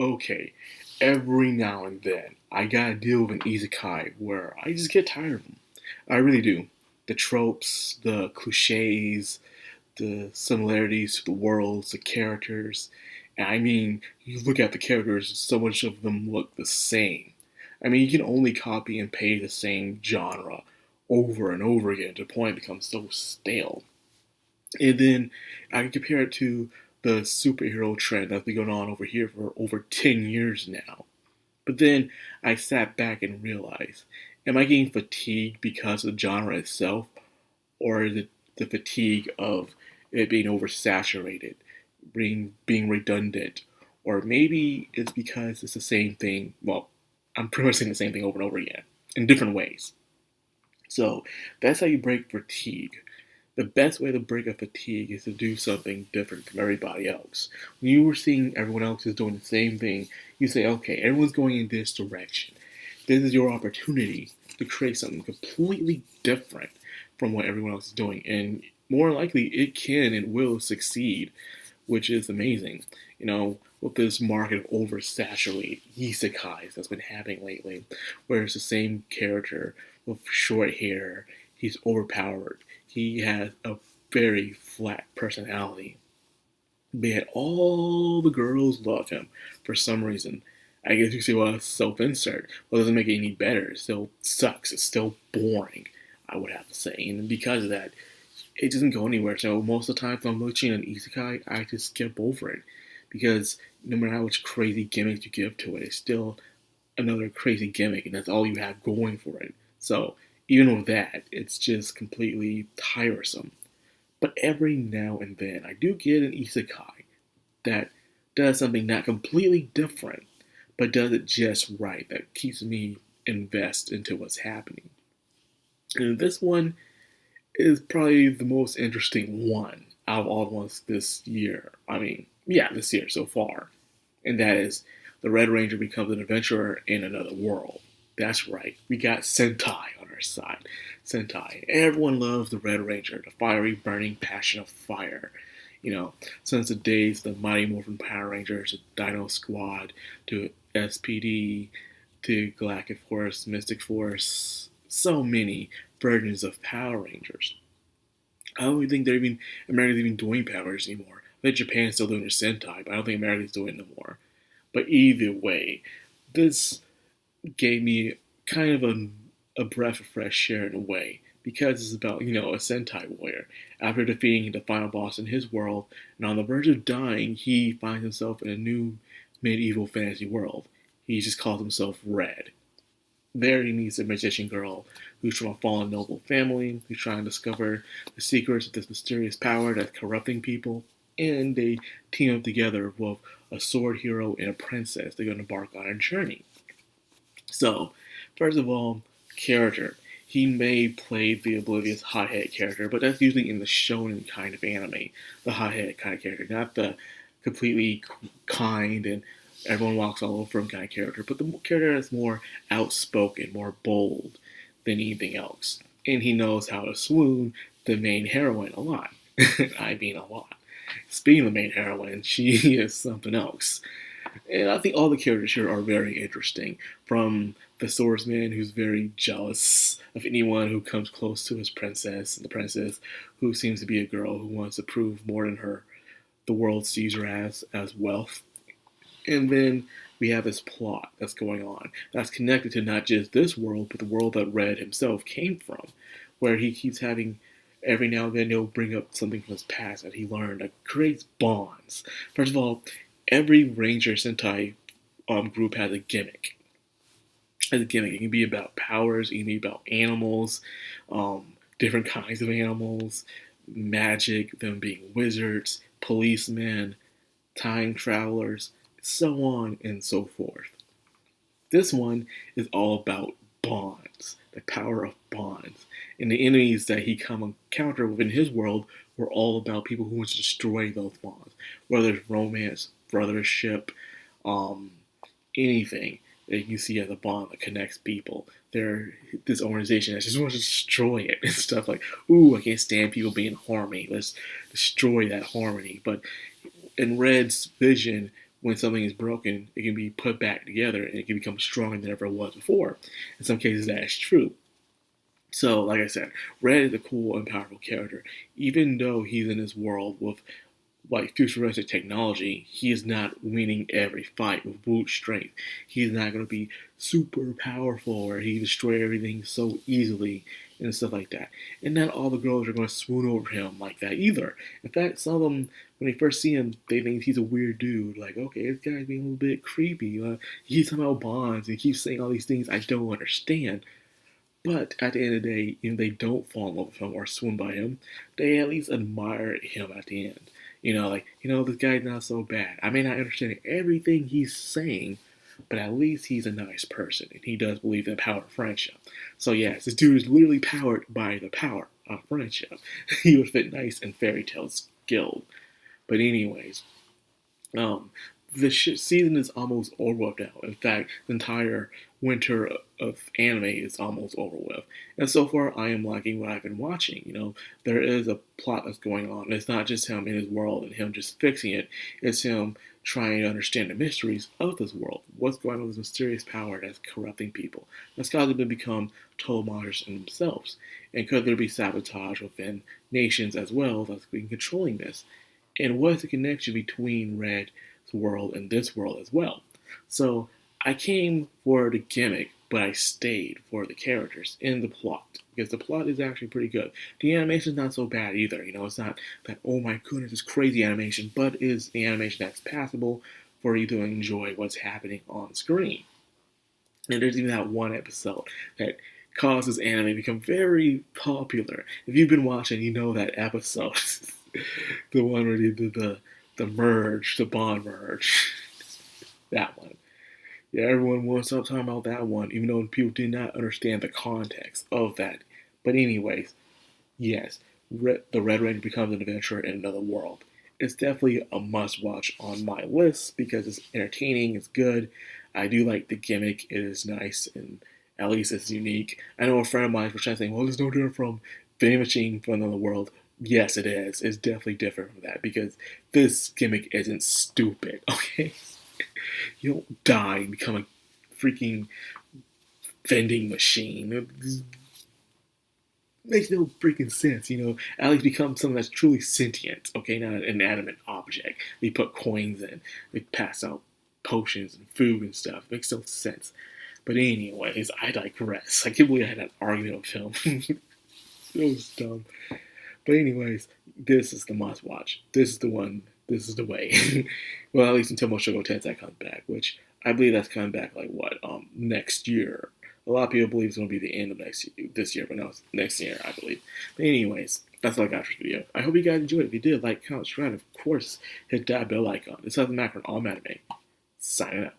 Okay, every now and then I gotta deal with an isekai where I just get tired of them. I really do. The tropes, the cliches, the similarities to the worlds, the characters. And I mean, you look at the characters, so much of them look the same. I mean, you can only copy and paste the same genre over and over again to the point it becomes so stale. And then I can compare it to the superhero trend that's been going on over here for over 10 years now. But then I sat back and realized, am I getting fatigued because of the genre itself? Or is it the fatigue of it being oversaturated, being redundant? Or maybe it's because it's the same thing. Well, I'm pretty much saying the same thing over and over again in different ways. So that's how you break fatigue. The best way to break a fatigue is to do something different from everybody else. When you were seeing everyone else is doing the same thing, you say, okay, everyone's going in this direction. This is your opportunity to create something completely different from what everyone else is doing. And more likely, it can and will succeed, which is amazing. With this market of oversaturated isekais that's been happening lately, where it's the same character with short hair, he's overpowered, he has a very flat personality. Yet all the girls love him for some reason. I guess you could say, well, it's self-insert. Well, it doesn't make it any better. It still sucks. It's still boring, I would have to say. And because of that, it doesn't go anywhere. So most of the time, if I'm watching an isekai, I just skip over it. Because no matter how much crazy gimmicks you give to it, it's still another crazy gimmick, and that's all you have going for it. So even with that, it's just completely tiresome. But every now and then, I do get an isekai that does something not completely different, but does it just right, that keeps me invested into what's happening. And this one is probably the most interesting one out of all the ones this year. I mean, yeah, this year so far. And that is the Red Ranger becomes an adventurer in another world. That's right, we got Sentai on our side. Sentai. Everyone loves the Red Ranger, the fiery, burning passion of fire. Since the days of the Mighty Morphin Power Rangers, the Dino Squad, to SPD, to Galactic Force, Mystic Force, so many versions of Power Rangers. I don't even think America's even doing Power Rangers anymore. I think Japan's still doing their Sentai, but I don't think America's doing it no more. But either way, this gave me kind of a breath of fresh air in a way, because it's about, a Sentai warrior. After defeating the final boss in his world, and on the verge of dying, he finds himself in a new medieval fantasy world. He just calls himself Red. There he meets a magician girl who's from a fallen noble family, who's trying to discover the secrets of this mysterious power that's corrupting people, and they team up together with a sword hero and a princess. They're going to embark on a journey. So, first of all, character. He may play the oblivious hothead character, but that's usually in the shonen kind of anime, the hothead kind of character, not the completely kind and everyone walks all over him kind of character, but the character that's more outspoken, more bold than anything else. And he knows how to swoon the main heroine a lot. I mean, a lot. Speaking of the main heroine, she is something else. And I think all the characters here are very interesting. From the swordsman, who's very jealous of anyone who comes close to his princess, and the princess, who seems to be a girl who wants to prove more than the world sees her as wealth. And then we have this plot that's going on that's connected to not just this world, but the world that Red himself came from, where he keeps having, every now and then he'll bring up something from his past that he learned that creates bonds. First of all, every Ranger Sentai group has a gimmick. It can be about powers, it can be about animals, different kinds of animals, magic, them being wizards, policemen, time travelers, so on and so forth. This one is all about bonds, the power of bonds. And the enemies that he come encounter within his world were all about people who want to destroy those bonds, whether it's romance, brothership, um, anything that you see as a bond that connects people. They're this organization that just wants to destroy it and stuff like, ooh, I can't stand people being in harmony. Let's destroy that harmony. But in Red's vision, when something is broken, it can be put back together and it can become stronger than ever it was before. In some cases, that is true. So, like I said, Red is a cool and powerful character. Even though he's in this world with like futuristic technology, he is not winning every fight with brute strength. He's not going to be super powerful or he destroy everything so easily and stuff like that. And not all the girls are going to swoon over him like that either. In fact, some of them, when they first see him, they think he's a weird dude. Like, okay, this guy's being a little bit creepy. He somehow bonds and keeps saying all these things I don't understand. But at the end of the day, if they don't fall in love with him or swoon by him, they at least admire him at the end. This guy's not so bad. I may not understand everything he's saying, but at least he's a nice person, and he does believe in the power of friendship. So yes, this dude is literally powered by the power of friendship. He would fit nice in Fairy Tail's guild. But anyways, the season is almost over with now. In fact, the entire winter of anime is almost over with. And so far, I am liking what I've been watching. There is a plot that's going on. It's not just him in his world and him just fixing it. It's him trying to understand the mysteries of this world. What's going on with this mysterious power that's corrupting people? That's causing them to become total monsters in themselves. And could there be sabotage within nations as well that's been controlling this? And what is the connection between Red's world and this world as well? So I came for the gimmick, but I stayed for the characters and the plot, because the plot is actually pretty good. The animation is not so bad either. It's not that, oh my goodness, it's crazy animation, but it is the animation that's passable for you to enjoy what's happening on screen. And there's even that one episode that causes anime to become very popular. If you've been watching, you know that episode. The one where they did the merge, the bond merge. That one. Yeah, everyone wants to stop talking about that one, even though people did not understand the context of that. But anyways, yes, the Red Ranger becomes an adventurer in another world. It's definitely a must-watch on my list because it's entertaining, it's good. I do like the gimmick, it is nice, and at least it's unique. I know a friend of mine was trying to say, well, it's no different from Vending Machine from another world. Yes, it is. It's definitely different from that because this gimmick isn't stupid, okay? You don't die and become a freaking vending machine. It makes no freaking sense, At least become something that's truly sentient, okay? Not an inanimate object. They put coins in. They pass out potions and food and stuff. It makes no sense. But anyways, I digress. I can't believe I had that argument with him. It was dumb. But anyways, this is the must watch. This is the one. This is the way. Well, at least until Mushoku Tensei comes back, which I believe that's coming back next year. A lot of people believe it's going to be the end of this year, but no, it's next year, I believe. But anyways, that's all I got for this video. I hope you guys enjoyed it. If you did, like, comment, subscribe, and of course, hit that bell icon. This has the Madcrownxox, all anime. Signing out.